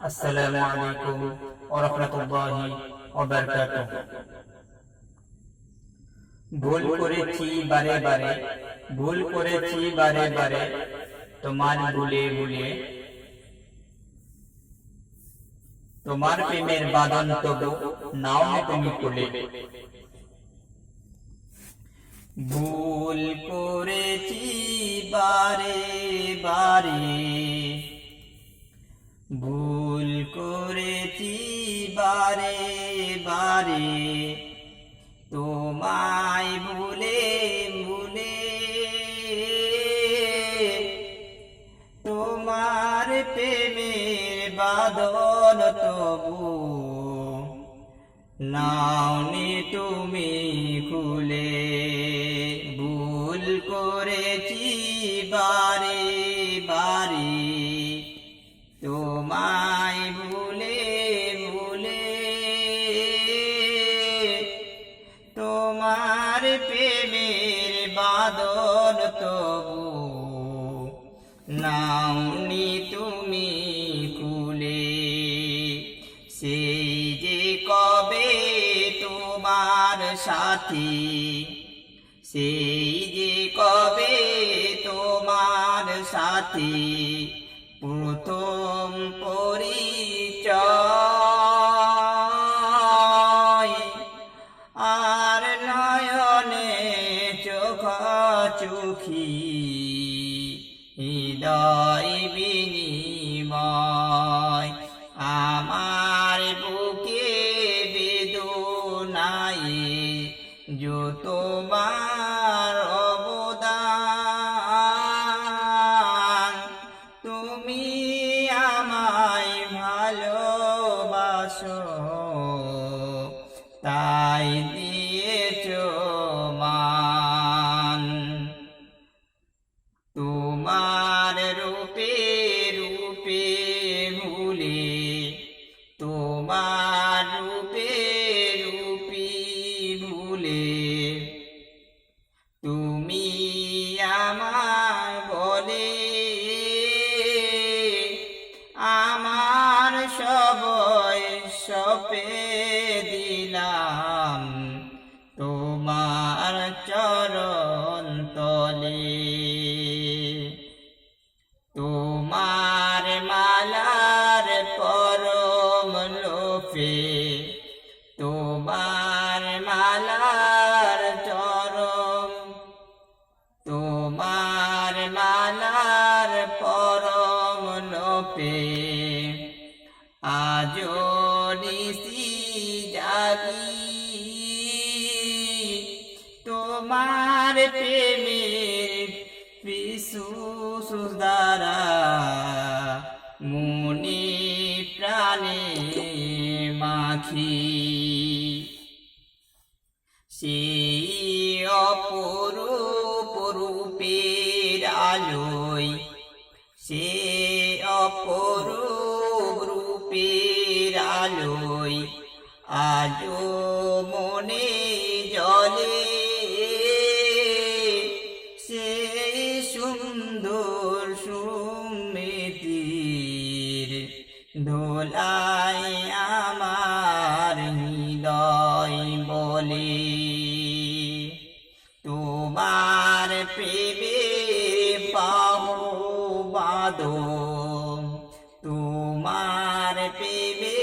আসসালামু আলাইকুম ওয়া রাহমাতুল্লাহি ওয়া বারাকাতুহু। ভুল করেছি বারে বারে, ভুল করেছি বারে বারে, তোমার ভুলে ভুলে, তোমার প্রেমের বাঁধন তবু নাও না তুমি খুলে। ভুল করেছি বারে বারে, ভুল করেছি বারে বারে, তোমায় ভুলে ভুলে, তোমার প্রেমের বাঁধন তবু নাওনি তুমি খুলে। ভুল করেছি বারে বারে, তোমায় ভুলে ভুলে, তোমার প্রেমের বাঁধন তবু নাওনি তুমি খুলে। সেই যে কবে তোমার সাথী, সেই যে কবে তোমার সাথী, প্রথম পরিচয়, আর নয়নে চোখাচোখি, হৃদয় বিনিময়, আমার বুকে বেদনায় তোমার অবদান। তুমি আমায় ভালোবাসো, তাই দিয়েছো মান। তোমার রূপে রূপে ভুলে, তোমার রূপে রূপে ভুলে, তুমি আমার বলে আমার সবই সপে দিলাম তোমার চরণ তলে। তোমার মালার পরম লোভে, তোমার মালার চরম, তোমার মালার পরম লোভে, আজো নিশি জাগি, তোমার প্রেমের পিছু সুদারা, মনে প্রাণে মাখি। সেই অপরূপ রূপের আলোয়, সে অপরূপ রূপের আলোয়, আজো মনে জলে, সেই সুন্দর সুমেতির দোলায় আমার হৃদয় বলে। তোমার প্রেমে বাহু বাঁধো, তোমার প্রেমে